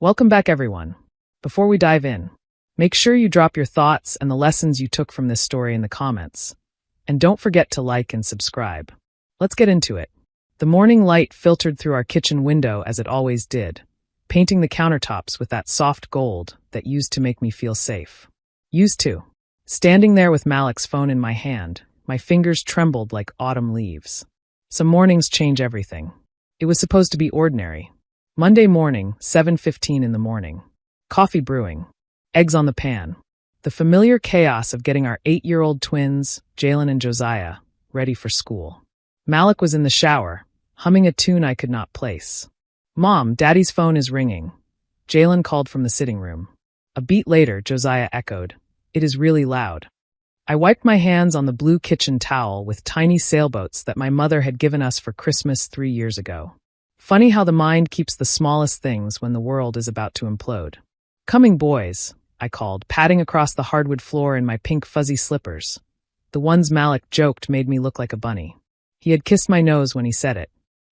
Welcome back, everyone. Before we dive in, make sure you drop your thoughts and the lessons you took from this story in the comments. And don't forget to like and subscribe. Let's get into it. The morning light filtered through our kitchen window as it always did, painting the countertops with that soft gold that used to make me feel safe. Used to. Standing there with Malik's phone in my hand, my fingers trembled like autumn leaves. Some mornings change everything. It was supposed to be ordinary. Monday morning, 7:15 in the morning. Coffee brewing. Eggs on the pan. The familiar chaos of getting our 8-year-old twins, Jalen and Josiah, ready for school. Malik was in the shower, humming a tune I could not place. "Mom, Daddy's phone is ringing." Jalen called from the sitting room. A beat later, Josiah echoed, "It is really loud." I wiped my hands on the blue kitchen towel with tiny sailboats that my mother had given us for Christmas 3 years ago. Funny how the mind keeps the smallest things when the world is about to implode. "Coming, boys," I called, padding across the hardwood floor in my pink fuzzy slippers. The ones Malik joked made me look like a bunny. He had kissed my nose when he said it.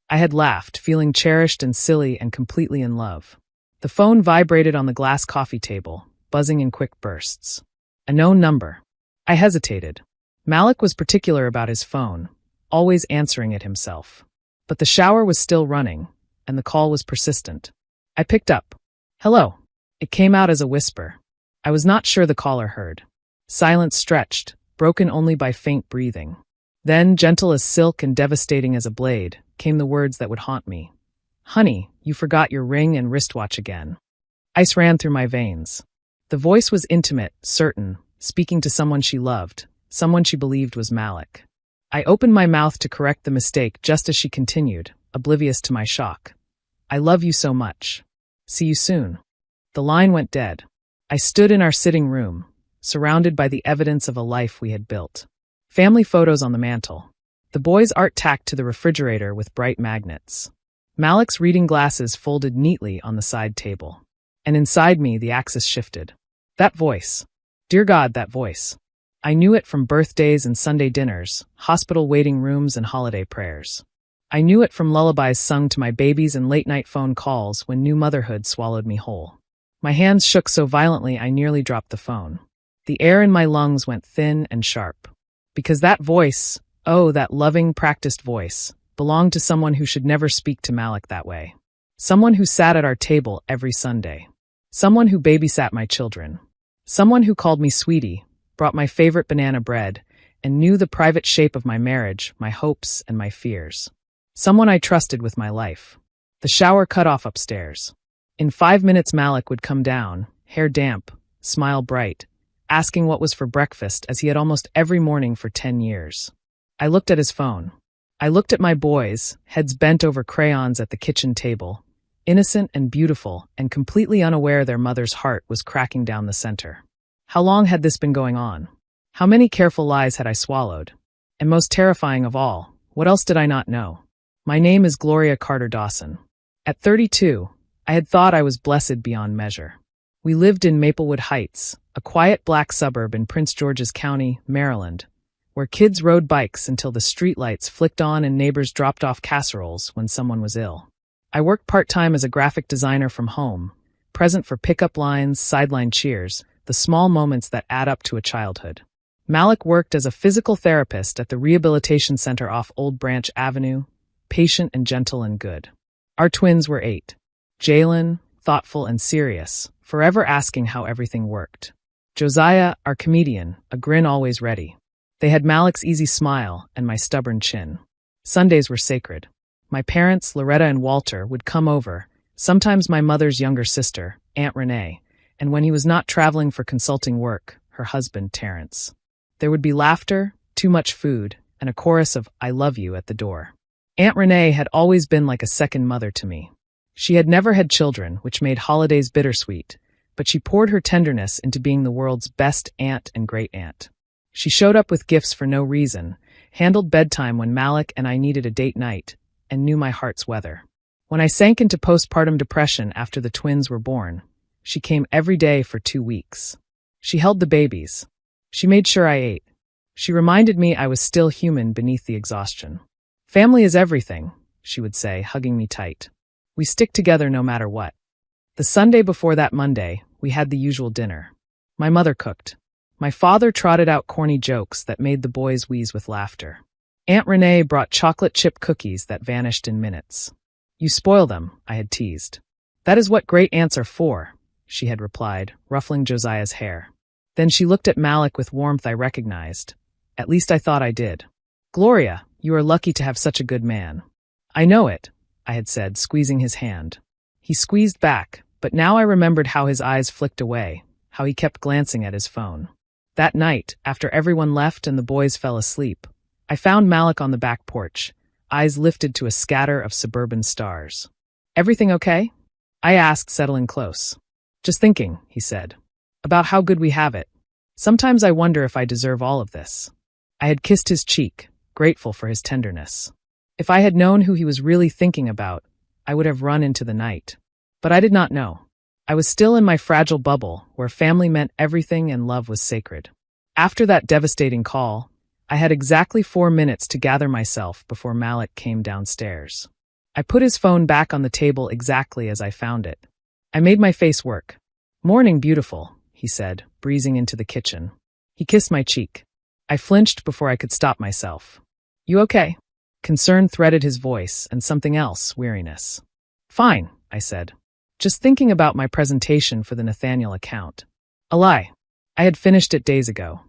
I had laughed, feeling cherished and silly and completely in love. The phone vibrated on the glass coffee table, buzzing in quick bursts. A known number. I hesitated. Malik was particular about his phone, always answering it himself. But the shower was still running, and the call was persistent. I picked up. "Hello." It came out as a whisper. I was not sure the caller heard. Silence stretched, broken only by faint breathing. Then, gentle as silk and devastating as a blade, came the words that would haunt me. "Honey, you forgot your ring and wristwatch again." Ice ran through my veins. The voice was intimate, certain, speaking to someone she loved, someone she believed was Malik. I opened my mouth to correct the mistake just as she continued, oblivious to my shock. "I love you so much. See you soon." The line went dead. I stood in our sitting room, surrounded by the evidence of a life we had built. Family photos on the mantel. The boys' art tacked to the refrigerator with bright magnets. Malik's reading glasses folded neatly on the side table. And inside me, the axis shifted. That voice. Dear God, that voice. I knew it from birthdays and Sunday dinners, hospital waiting rooms and holiday prayers. I knew it from lullabies sung to my babies and late-night phone calls when new motherhood swallowed me whole. My hands shook so violently I nearly dropped the phone. The air in my lungs went thin and sharp. Because that voice, oh, that loving, practiced voice, belonged to someone who should never speak to Malik that way. Someone who sat at our table every Sunday. Someone who babysat my children. Someone who called me sweetie, brought my favorite banana bread, and knew the private shape of my marriage, my hopes, and my fears. Someone I trusted with my life. The shower cut off upstairs. In 5 minutes Malik would come down, hair damp, smile bright, asking what was for breakfast as he had almost every morning for 10 years. I looked at his phone. I looked at my boys, heads bent over crayons at the kitchen table, innocent and beautiful and completely unaware their mother's heart was cracking down the center. How long had this been going on? How many careful lies had I swallowed? And most terrifying of all, what else did I not know? My name is Gloria Carter Dawson. At 32, I had thought I was blessed beyond measure. We lived in Maplewood Heights, a quiet black suburb in Prince George's County, Maryland, where kids rode bikes until the streetlights flicked on and neighbors dropped off casseroles when someone was ill. I worked part-time as a graphic designer from home, present for pickup lines, sideline cheers, the small moments that add up to a childhood. Malik worked as a physical therapist at the rehabilitation center off Old Branch Avenue, patient and gentle and good. Our twins were 8. Jalen, thoughtful and serious, forever asking how everything worked. Josiah, our comedian, a grin always ready. They had Malik's easy smile and my stubborn chin. Sundays were sacred. My parents, Loretta and Walter, would come over, sometimes my mother's younger sister, Aunt Renee, and when he was not traveling for consulting work, her husband, Terrence. There would be laughter, too much food, and a chorus of "I love you" at the door. Aunt Renee had always been like a second mother to me. She had never had children, which made holidays bittersweet, but she poured her tenderness into being the world's best aunt and great-aunt. She showed up with gifts for no reason, handled bedtime when Malik and I needed a date night, and knew my heart's weather. When I sank into postpartum depression after the twins were born, she came every day for 2 weeks. She held the babies. She made sure I ate. She reminded me I was still human beneath the exhaustion. "Family is everything," she would say, hugging me tight. "We stick together no matter what." The Sunday before that Monday, we had the usual dinner. My mother cooked. My father trotted out corny jokes that made the boys wheeze with laughter. Aunt Renee brought chocolate chip cookies that vanished in minutes. "You spoil them," I had teased. "That is what great aunts are for," she had replied, ruffling Josiah's hair. Then she looked at Malik with warmth I recognized. At least I thought I did. "Gloria, you are lucky to have such a good man." "I know it," I had said, squeezing his hand. He squeezed back, but now I remembered how his eyes flicked away, how he kept glancing at his phone. That night, after everyone left and the boys fell asleep, I found Malik on the back porch, eyes lifted to a scatter of suburban stars. "Everything okay?" I asked, settling close. "Just thinking," he said, "about how good we have it. Sometimes I wonder if I deserve all of this." I had kissed his cheek, grateful for his tenderness. If I had known who he was really thinking about, I would have run into the night. But I did not know. I was still in my fragile bubble, where family meant everything and love was sacred. After that devastating call, I had exactly 4 minutes to gather myself before Malik came downstairs. I put his phone back on the table exactly as I found it. I made my face work. "Morning, beautiful," he said, breezing into the kitchen. He kissed my cheek. I flinched before I could stop myself. "You okay?" Concern threaded his voice, and something else, weariness. "Fine," I said. "Just thinking about my presentation for the Nathaniel account." A lie. I had finished it days ago.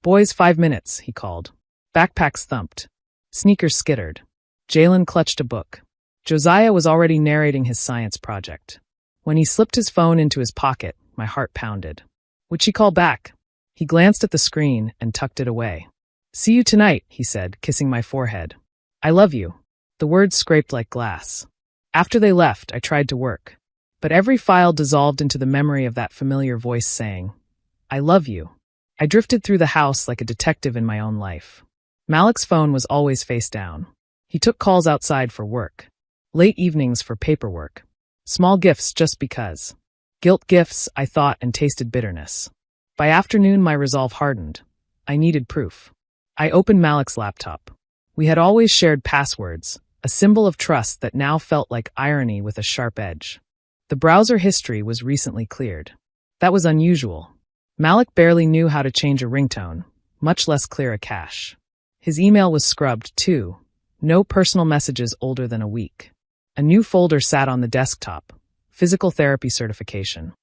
"Boys, 5 minutes," he called. Backpacks thumped. Sneakers skittered. Jalen clutched a book. Josiah was already narrating his science project. When he slipped his phone into his pocket, my heart pounded. Would she call back? He glanced at the screen and tucked it away. "See you tonight," he said, kissing my forehead. "I love you." The words scraped like glass. After they left, I tried to work. But every file dissolved into the memory of that familiar voice saying, "I love you." I drifted through the house like a detective in my own life. Malik's phone was always face down. He took calls outside for work. Late evenings for paperwork. Small gifts just because. Guilt gifts, I thought, and tasted bitterness. By afternoon, my resolve hardened. I needed proof. I opened Malik's laptop. We had always shared passwords, a symbol of trust that now felt like irony with a sharp edge. The browser history was recently cleared. That was unusual. Malik barely knew how to change a ringtone, much less clear a cache. His email was scrubbed, too. No personal messages older than a week. A new folder sat on the desktop. Physical therapy certification.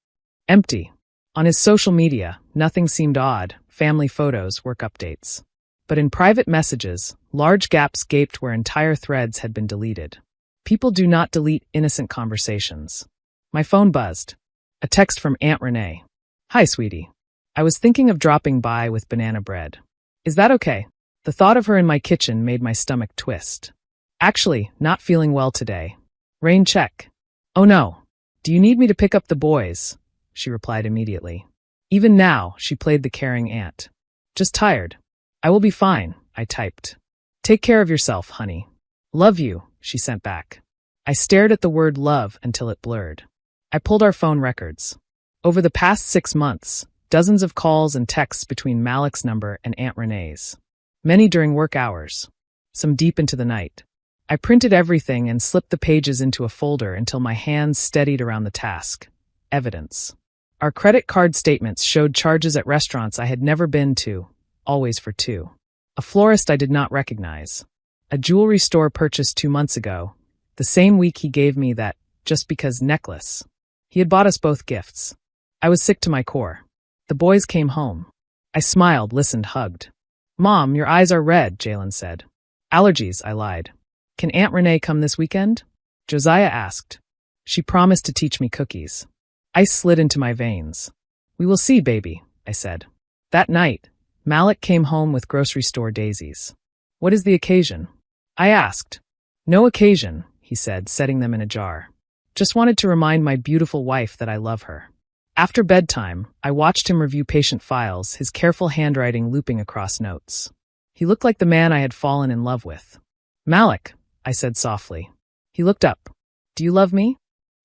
Empty. On his social media, nothing seemed odd. Family photos, work updates. But in private messages, large gaps gaped where entire threads had been deleted. People do not delete innocent conversations. My phone buzzed. A text from Aunt Renee. "Hi, sweetie. I was thinking of dropping by with banana bread. Is that okay?" The thought of her in my kitchen made my stomach twist. "Actually, not feeling well today. Rain check." "Oh no. Do you need me to pick up the boys?" She replied immediately. Even now, she played the caring aunt. "Just tired." "I will be fine," I typed. "Take care of yourself, honey." "Love you," she sent back. I stared at the word love until it blurred. I pulled our phone records. Over the past 6 months, dozens of calls and texts between Malik's number and Aunt Renee's. Many during work hours. Some deep into the night. I printed everything and slipped the pages into a folder until my hands steadied around the task. Evidence. Our credit card statements showed charges at restaurants I had never been to, always for two. A florist I did not recognize. A jewelry store purchased 2 months ago, the same week he gave me that just because necklace. He had bought us both gifts. I was sick to my core. The boys came home. I smiled, listened, hugged. "Mom, your eyes are red," Jalen said. "Allergies," I lied. "Can Aunt Renee come this weekend?" Josiah asked. She promised to teach me cookies. Ice slid into my veins. "We will see, baby," I said. That night, Malik came home with grocery store daisies. "What is the occasion?" I asked. "No occasion," he said, setting them in a jar. "Just wanted to remind my beautiful wife that I love her." After bedtime, I watched him review patient files, his careful handwriting looping across notes. He looked like the man I had fallen in love with. "Malik," I said softly. He looked up. "Do you love me?"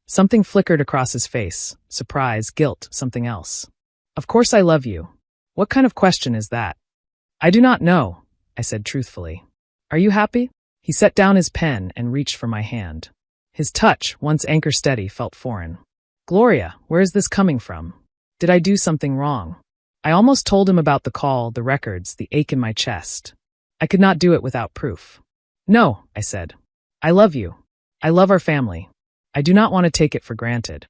Something flickered across his face. Surprise, guilt, something else. "Of course I love you." "What kind of question is that?" "I do not know," I said truthfully. "Are you happy?" He set down his pen and reached for my hand. His touch, once anchor steady, felt foreign. Gloria, where is this coming from? Did I do something wrong? I almost told him about the call, the records, the ache in my chest. I could not do it without proof. No, I said. I love you. I love our family. I do not want to take it for granted.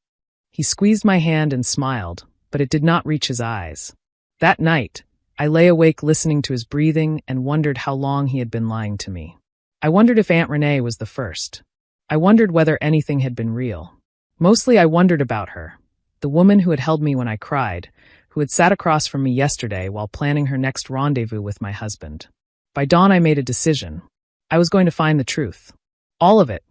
He squeezed my hand and smiled, but it did not reach his eyes. That night, I lay awake listening to his breathing and wondered how long he had been lying to me. I wondered if Aunt Renee was the first. I wondered whether anything had been real. Mostly I wondered about her, the woman who had held me when I cried, who had sat across from me yesterday while planning her next rendezvous with my husband. By dawn I made a decision. I was going to find the truth. All of it.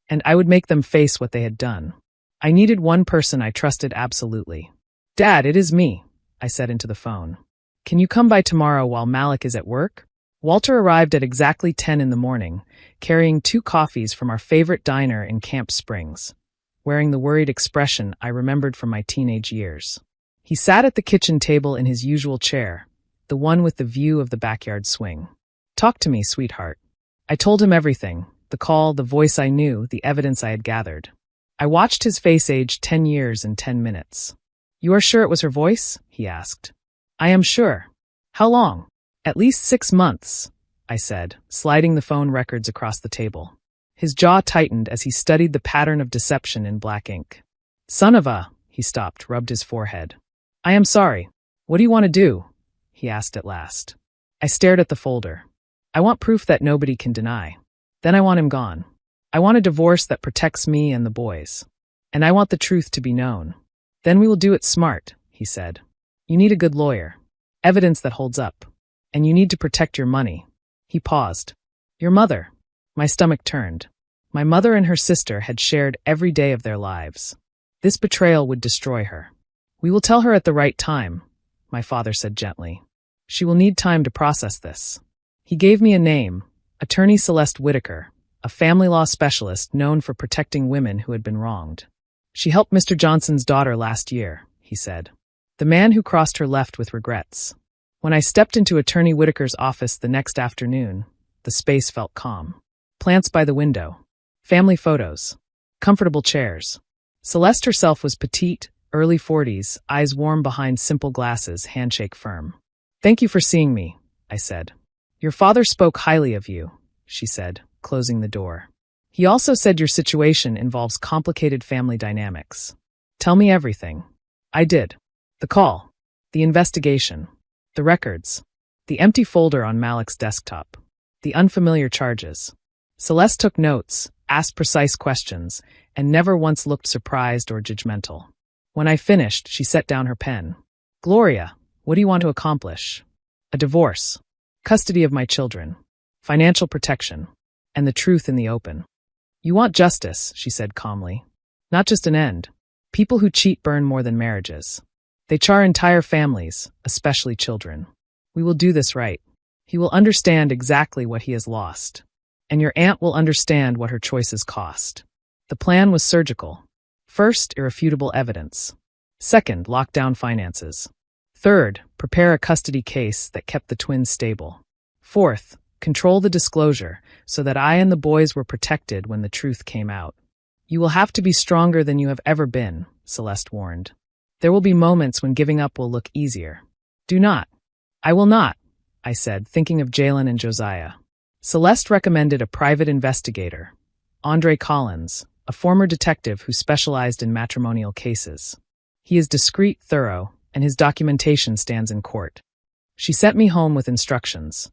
And I would make them face what they had done. I needed one person I trusted absolutely. Dad, it is me, I said into the phone. Can you come by tomorrow while Malik is at work? Walter arrived at exactly 10 in the morning, carrying 2 coffees from our favorite diner in Camp Springs, wearing the worried expression I remembered from my teenage years. He sat at the kitchen table in his usual chair, the one with the view of the backyard swing. Talk to me, sweetheart. I told him everything, the call, the voice I knew, the evidence I had gathered. I watched his face age 10 years and 10 minutes. You are sure it was her voice? He asked. I am sure. How long? At least 6 months, I said, sliding the phone records across the table. His jaw tightened as he studied the pattern of deception in black ink. Son of a, he stopped, rubbed his forehead. I am sorry. What do you want to do? He asked at last. I stared at the folder. I want proof that nobody can deny. Then I want him gone. I want a divorce that protects me and the boys. And I want the truth to be known. Then we will do it smart, he said. You need a good lawyer. Evidence that holds up. And you need to protect your money. He paused. Your mother. My stomach turned. My mother and her sister had shared every day of their lives. This betrayal would destroy her. We will tell her at the right time, my father said gently. She will need time to process this. He gave me a name, Attorney Celeste Whitaker, a family law specialist known for protecting women who had been wronged. She helped Mr. Johnson's daughter last year, he said. The man who crossed her left with regrets. When I stepped into Attorney Whitaker's office the next afternoon, the space felt calm. Plants by the window. Family photos. Comfortable chairs. Celeste herself was petite, early 40s, eyes warm behind simple glasses, handshake firm. Thank you for seeing me, I said. Your father spoke highly of you, she said, closing the door. He also said your situation involves complicated family dynamics. Tell me everything. I did. The call. The investigation. The records. The empty folder on Malik's desktop. The unfamiliar charges. Celeste took notes, asked precise questions, and never once looked surprised or judgmental. When I finished, she set down her pen. Gloria, what do you want to accomplish? A divorce. Custody of my children. Financial protection. And the truth in the open. You want justice, she said calmly. Not just an end. People who cheat burn more than marriages. They char entire families, especially children. We will do this right. He will understand exactly what he has lost. And your aunt will understand what her choices cost. The plan was surgical. First, irrefutable evidence. Second, lock down finances. Third, prepare a custody case that kept the twins stable. Fourth, control the disclosure so that I and the boys were protected when the truth came out. You will have to be stronger than you have ever been, Celeste warned. There will be moments when giving up will look easier. Do not. I will not, I said, thinking of Jalen and Josiah. Celeste recommended a private investigator, Andre Collins, a former detective who specialized in matrimonial cases. He is discreet, thorough, and his documentation stands in court. She sent me home with instructions.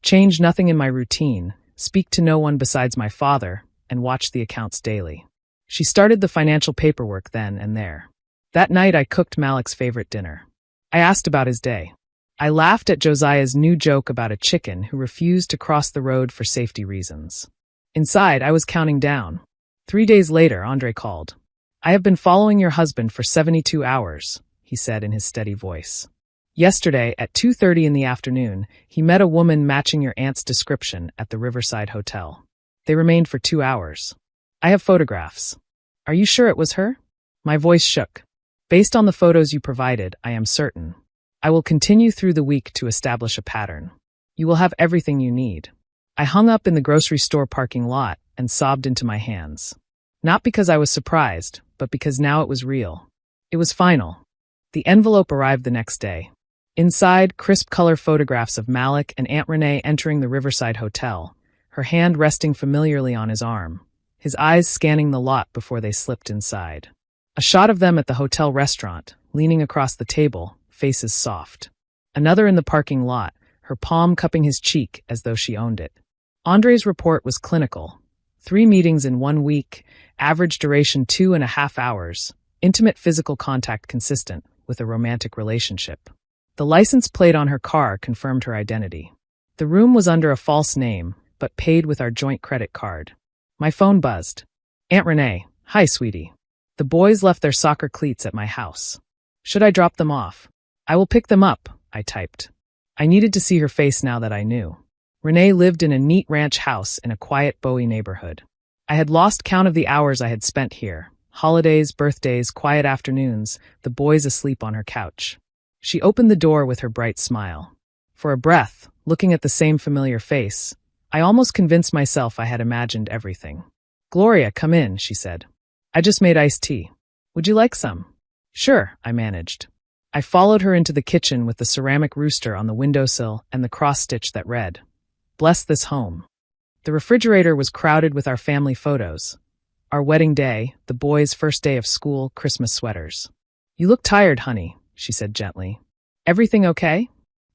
Change nothing in my routine, speak to no one besides my father, and watch the accounts daily. She started the financial paperwork then and there. That night I cooked Malik's favorite dinner. I asked about his day. I laughed at Josiah's new joke about a chicken who refused to cross the road for safety reasons. Inside, I was counting down. 3 days later, Andre called. I have been following your husband for 72 hours, he said in his steady voice. Yesterday, at 2:30 in the afternoon, he met a woman matching your aunt's description at the Riverside Hotel. They remained for 2 hours. I have photographs. Are you sure it was her? My voice shook. Based on the photos you provided, I am certain. I will continue through the week to establish a pattern. You will have everything you need. I hung up in the grocery store parking lot and sobbed into my hands. Not because I was surprised, but because now it was real. It was final. The envelope arrived the next day. Inside, crisp color photographs of Malik and Aunt Renee entering the Riverside Hotel, her hand resting familiarly on his arm, his eyes scanning the lot before they slipped inside. A shot of them at the hotel restaurant, leaning across the table, faces soft. Another in the parking lot, her palm cupping his cheek as though she owned it. Andre's report was clinical. 3 meetings in 1 week, average duration 2.5 hours, intimate physical contact consistent with a romantic relationship. The license plate on her car confirmed her identity. The room was under a false name, but paid with our joint credit card. My phone buzzed. Aunt Renee, hi, sweetie. The boys left their soccer cleats at my house. Should I drop them off? I will pick them up, I typed. I needed to see her face now that I knew. Renee lived in a neat ranch house in a quiet Bowie neighborhood. I had lost count of the hours I had spent here. Holidays, birthdays, quiet afternoons, the boys asleep on her couch. She opened the door with her bright smile. For a breath, looking at the same familiar face, I almost convinced myself I had imagined everything. Gloria, come in, she said. I just made iced tea. Would you like some? Sure, I managed. I followed her into the kitchen with the ceramic rooster on the windowsill and the cross-stitch that read, Bless this home. The refrigerator was crowded with our family photos. Our wedding day, the boys' first day of school, Christmas sweaters. You look tired, honey, she said gently. Everything okay?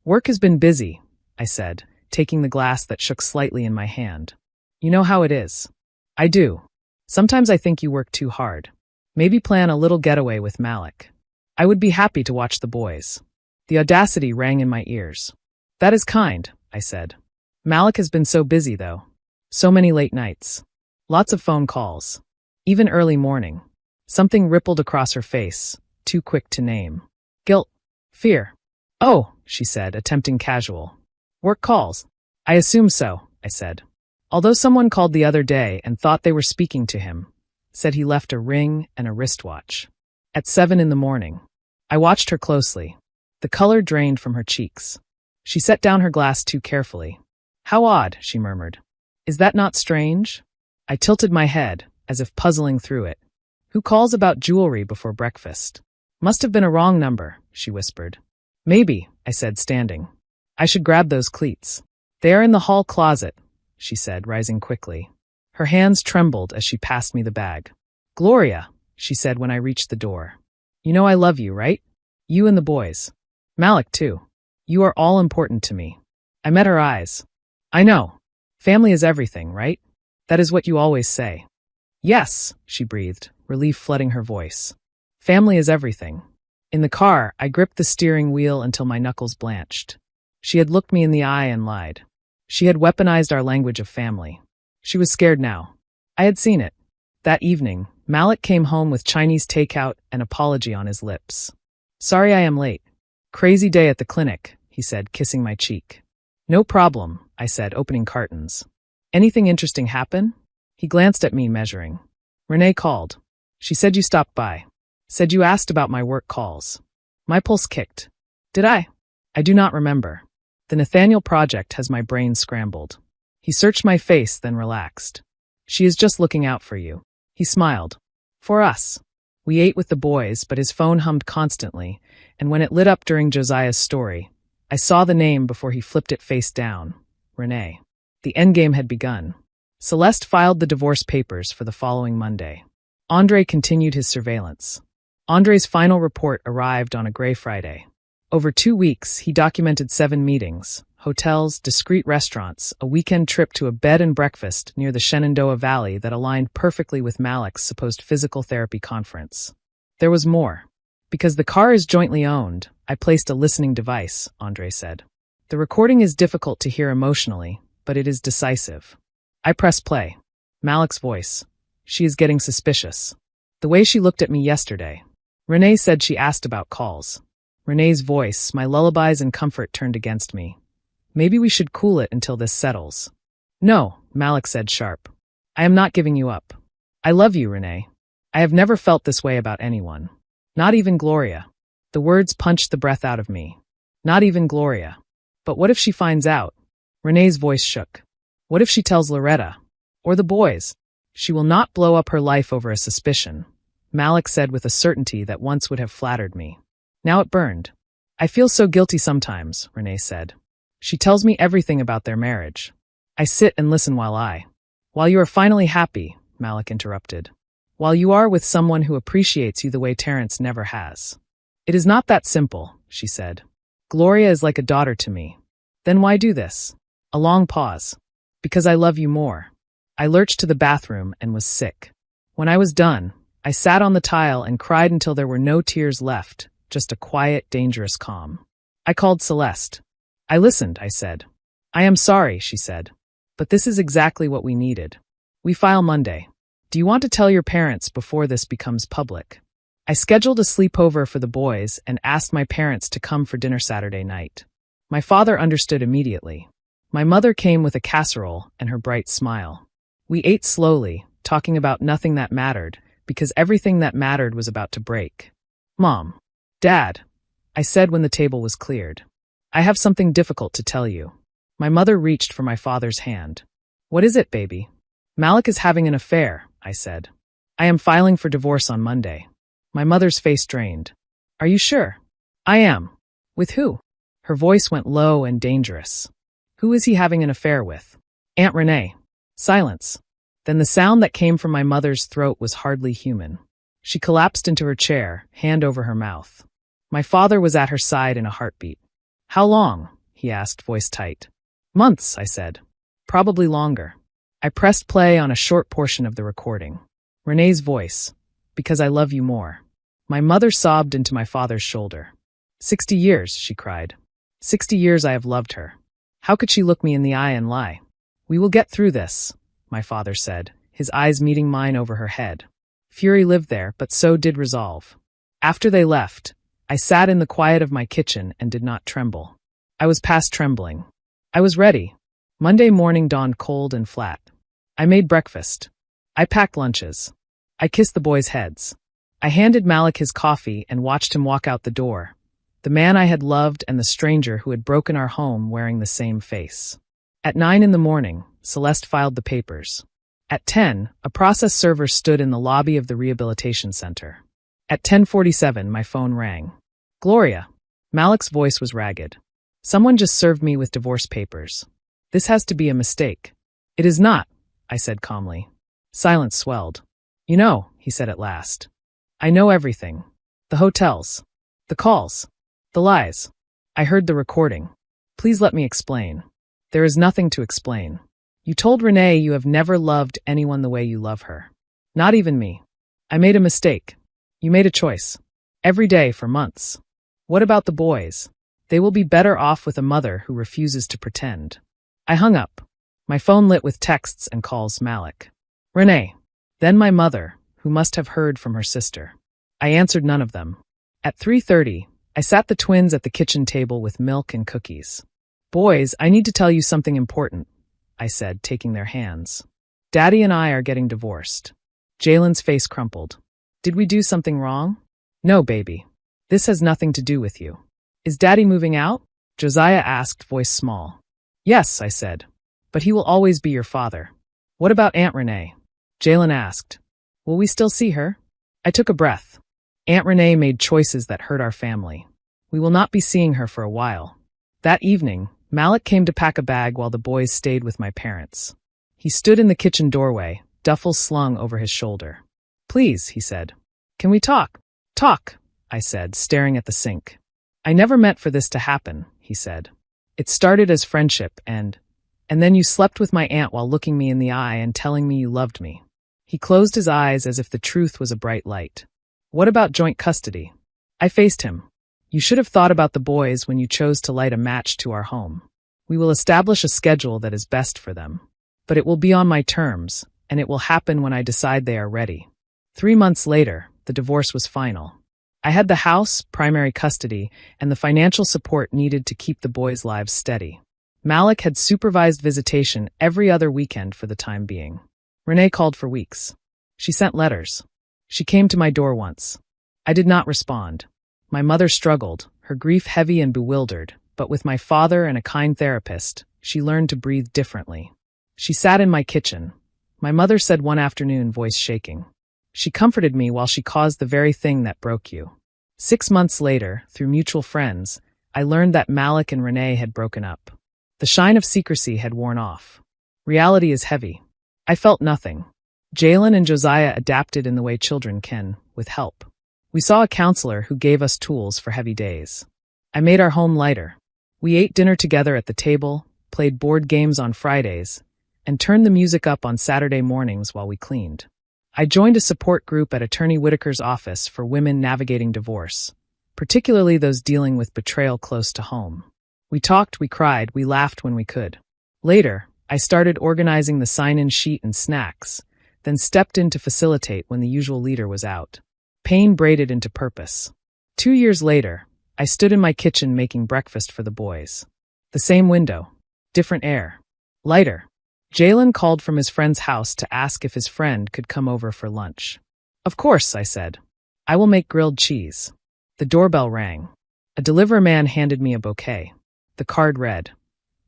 Work has been busy, I said, taking the glass that shook slightly in my hand. You know how it is. I do. Sometimes I think you work too hard. Maybe plan a little getaway with Malik. I would be happy to watch the boys. The audacity rang in my ears. That is kind, I said. Malik has been so busy, though. So many late nights. Lots of phone calls. Even early morning. Something rippled across her face, too quick to name. Guilt. Fear. Oh, she said, attempting casual. Work calls. I assume so, I said. Although someone called the other day and thought they were speaking to him, said he left a ring and a wristwatch. At 7 a.m. I watched her closely. The color drained from her cheeks. She set down her glass too carefully. How odd, she murmured. Is that not strange? I tilted my head, as if puzzling through it. Who calls about jewelry before breakfast? Must have been a wrong number, she whispered. Maybe, I said, standing. I should grab those cleats. They are in the hall closet, she said, rising quickly. Her hands trembled as she passed me the bag. Gloria, she said when I reached the door. You know I love you, right? You and the boys. Malik, too. You are all important to me. I met her eyes. I know. Family is everything, right? That is what you always say. Yes, she breathed, relief flooding her voice. Family is everything. In the car, I gripped the steering wheel until my knuckles blanched. She had looked me in the eye and lied. She had weaponized our language of family. She was scared now. I had seen it. That evening, Malik came home with Chinese takeout and apology on his lips. Sorry I am late. Crazy day at the clinic, he said, kissing my cheek. No problem, I said, opening cartons. Anything interesting happen? He glanced at me, measuring. Renee called. She said you stopped by. Said you asked about my work calls. My pulse kicked. Did I? I do not remember. The Nathaniel project has my brain scrambled. He searched my face, then relaxed. She is just looking out for you. He smiled. For us. We ate with the boys, but his phone hummed constantly, and when it lit up during Josiah's story, I saw the name before he flipped it face down. Renee. The endgame had begun. Celeste filed the divorce papers for the following Monday. Andre continued his surveillance. Andre's final report arrived on a gray Friday. Over 2 weeks, he documented 7 meetings, hotels, discreet restaurants, a weekend trip to a bed and breakfast near the Shenandoah Valley that aligned perfectly with Malik's supposed physical therapy conference. There was more. Because the car is jointly owned, I placed a listening device, Andre said. The recording is difficult to hear emotionally, but it is decisive. I press play. Malik's voice. She is getting suspicious. The way she looked at me yesterday. Renee said she asked about calls. Renee's voice, my lullabies and comfort turned against me. Maybe we should cool it until this settles. No, Malik said sharp. I am not giving you up. I love you, Renee. I have never felt this way about anyone. Not even Gloria. The words punched the breath out of me. Not even Gloria. But what if she finds out? Renee's voice shook. What if she tells Loretta? Or the boys? She will not blow up her life over a suspicion. Malik said with a certainty that once would have flattered me. Now it burned. I feel so guilty sometimes, Renee said. She tells me everything about their marriage. I sit and listen while you are finally happy, Malik interrupted. While you are with someone who appreciates you the way Terrence never has. It is not that simple, she said. Gloria is like a daughter to me. Then why do this? A long pause. Because I love you more. I lurched to the bathroom and was sick. When I was done, I sat on the tile and cried until there were no tears left, just a quiet, dangerous calm. I called Celeste. I listened, I said. I am sorry, she said. But this is exactly what we needed. We file Monday. Do you want to tell your parents before this becomes public? I scheduled a sleepover for the boys and asked my parents to come for dinner Saturday night. My father understood immediately. My mother came with a casserole and her bright smile. We ate slowly, talking about nothing that mattered, because everything that mattered was about to break. Mom. Dad. I said when the table was cleared. I have something difficult to tell you. My mother reached for my father's hand. What is it, baby? Malik is having an affair, I said. I am filing for divorce on Monday. My mother's face drained. Are you sure? I am. With who? Her voice went low and dangerous. Who is he having an affair with? Aunt Renee. Silence. Then the sound that came from my mother's throat was hardly human. She collapsed into her chair, hand over her mouth. My father was at her side in a heartbeat. How long? He asked, voice tight. Months, I said. Probably longer. I pressed play on a short portion of the recording. Renee's voice. Because I love you more. My mother sobbed into my father's shoulder. 60 years, she cried. 60 years I have loved her. How could she look me in the eye and lie? We will get through this, my father said, his eyes meeting mine over her head. Fury lived there, but so did resolve. After they left, I sat in the quiet of my kitchen and did not tremble. I was past trembling. I was ready. Monday morning dawned cold and flat. I made breakfast. I packed lunches. I kissed the boys' heads. I handed Malik his coffee and watched him walk out the door. The man I had loved and the stranger who had broken our home wearing the same face. At 9 in the morning, Celeste filed the papers. At 10, a process server stood in the lobby of the rehabilitation center. At 10:47, my phone rang. Gloria. Malik's voice was ragged. Someone just served me with divorce papers. This has to be a mistake. It is not, I said calmly. Silence swelled. You know, he said at last. I know everything. The hotels. The calls. The lies. I heard the recording. Please let me explain. There is nothing to explain. You told Renee you have never loved anyone the way you love her. Not even me. I made a mistake. You made a choice. Every day for months. What about the boys? They will be better off with a mother who refuses to pretend. I hung up. My phone lit with texts and calls Malik. Renee. Then my mother, who must have heard from her sister. I answered none of them. At 3:30, I sat the twins at the kitchen table with milk and cookies. Boys, I need to tell you something important, I said, taking their hands. Daddy and I are getting divorced. Jalen's face crumpled. Did we do something wrong? No, baby. This has nothing to do with you. Is Daddy moving out? Josiah asked, voice small. Yes, I said. But he will always be your father. What about Aunt Renee? Jalen asked. Will we still see her? I took a breath. Aunt Renee made choices that hurt our family. We will not be seeing her for a while. That evening, Malik came to pack a bag while the boys stayed with my parents. He stood in the kitchen doorway, duffels slung over his shoulder. Please, he said. Can we talk? Talk, I said, staring at the sink. I never meant for this to happen, he said. It started as friendship and then you slept with my aunt while looking me in the eye and telling me you loved me. He closed his eyes as if the truth was a bright light. What about joint custody? I faced him. You should have thought about the boys when you chose to light a match to our home. We will establish a schedule that is best for them. But it will be on my terms, and it will happen when I decide they are ready. 3 months later, the divorce was final. I had the house, primary custody, and the financial support needed to keep the boys' lives steady. Malik had supervised visitation every other weekend for the time being. Renee called for weeks. She sent letters. She came to my door once. I did not respond. My mother struggled, her grief heavy and bewildered, but with my father and a kind therapist, she learned to breathe differently. She sat in my kitchen. My mother said one afternoon, voice shaking. She comforted me while she caused the very thing that broke you. 6 months later, through mutual friends, I learned that Malik and Renee had broken up. The shine of secrecy had worn off. Reality is heavy. I felt nothing. Jalen and Josiah adapted in the way children can, with help. We saw a counselor who gave us tools for heavy days. I made our home lighter. We ate dinner together at the table, played board games on Fridays, and turned the music up on Saturday mornings while we cleaned. I joined a support group at Attorney Whitaker's office for women navigating divorce, particularly those dealing with betrayal close to home. We talked, we cried, we laughed when we could. Later, I started organizing the sign-in sheet and snacks, then stepped in to facilitate when the usual leader was out. Pain braided into purpose. 2 years later, I stood in my kitchen making breakfast for the boys. The same window, different air, lighter. Jalen called from his friend's house to ask if his friend could come over for lunch. Of course, I said. I will make grilled cheese. The doorbell rang. A delivery man handed me a bouquet. The card read,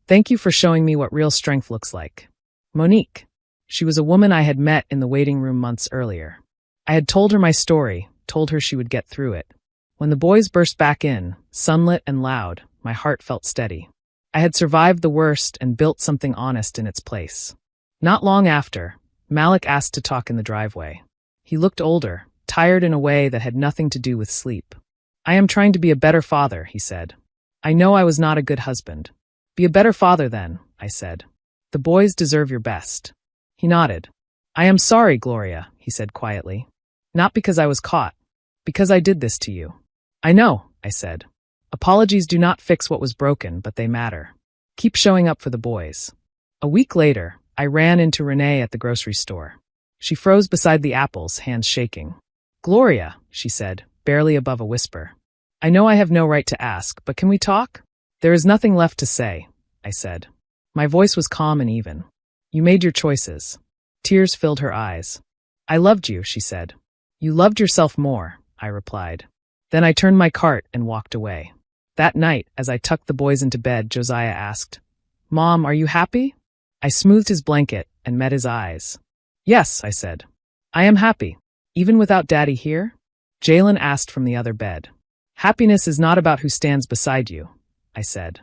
"Thank you for showing me what real strength looks like. Monique." She was a woman I had met in the waiting room months earlier. I had told her my story, told her she would get through it. When the boys burst back in, sunlit and loud, my heart felt steady. I had survived the worst and built something honest in its place. Not long after, Malik asked to talk in the driveway. He looked older, tired in a way that had nothing to do with sleep. "I am trying to be a better father," he said. "I know I was not a good husband." "Be a better father then," I said. "The boys deserve your best." He nodded. "I am sorry, Gloria," he said quietly. "Not because I was caught. Because I did this to you." "I know," I said. "Apologies do not fix what was broken, but they matter. Keep showing up for the boys." A week later, I ran into Renee at the grocery store. She froze beside the apples, hands shaking. "Gloria," she said, barely above a whisper. "I know I have no right to ask, but can we talk?" "There is nothing left to say," I said. My voice was calm and even. "You made your choices." Tears filled her eyes. "I loved you," she said. "You loved yourself more," I replied. Then I turned my cart and walked away. That night, as I tucked the boys into bed, Josiah asked, "Mom, are you happy?" I smoothed his blanket and met his eyes. "Yes," I said. "I am happy. Even without Daddy here?" Jalen asked from the other bed. "Happiness is not about who stands beside you," I said.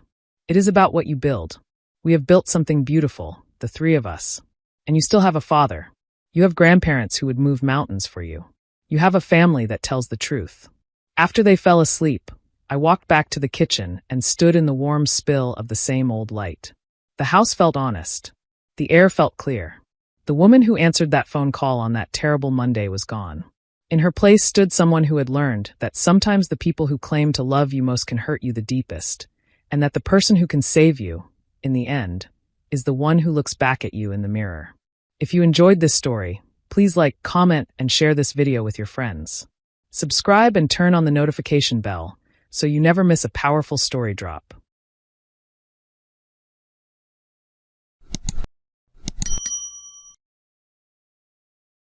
"It is about what you build. We have built something beautiful, the three of us. And you still have a father. You have grandparents who would move mountains for you. You have a family that tells the truth." After they fell asleep, I walked back to the kitchen and stood in the warm spill of the same old light. The house felt honest. The air felt clear. The woman who answered that phone call on that terrible Monday was gone. In her place stood someone who had learned that sometimes the people who claim to love you most can hurt you the deepest, and that the person who can save you, in the end, is the one who looks back at you in the mirror. If you enjoyed this story, please like, comment, and share this video with your friends. Subscribe and turn on the notification bell so you never miss a powerful story drop.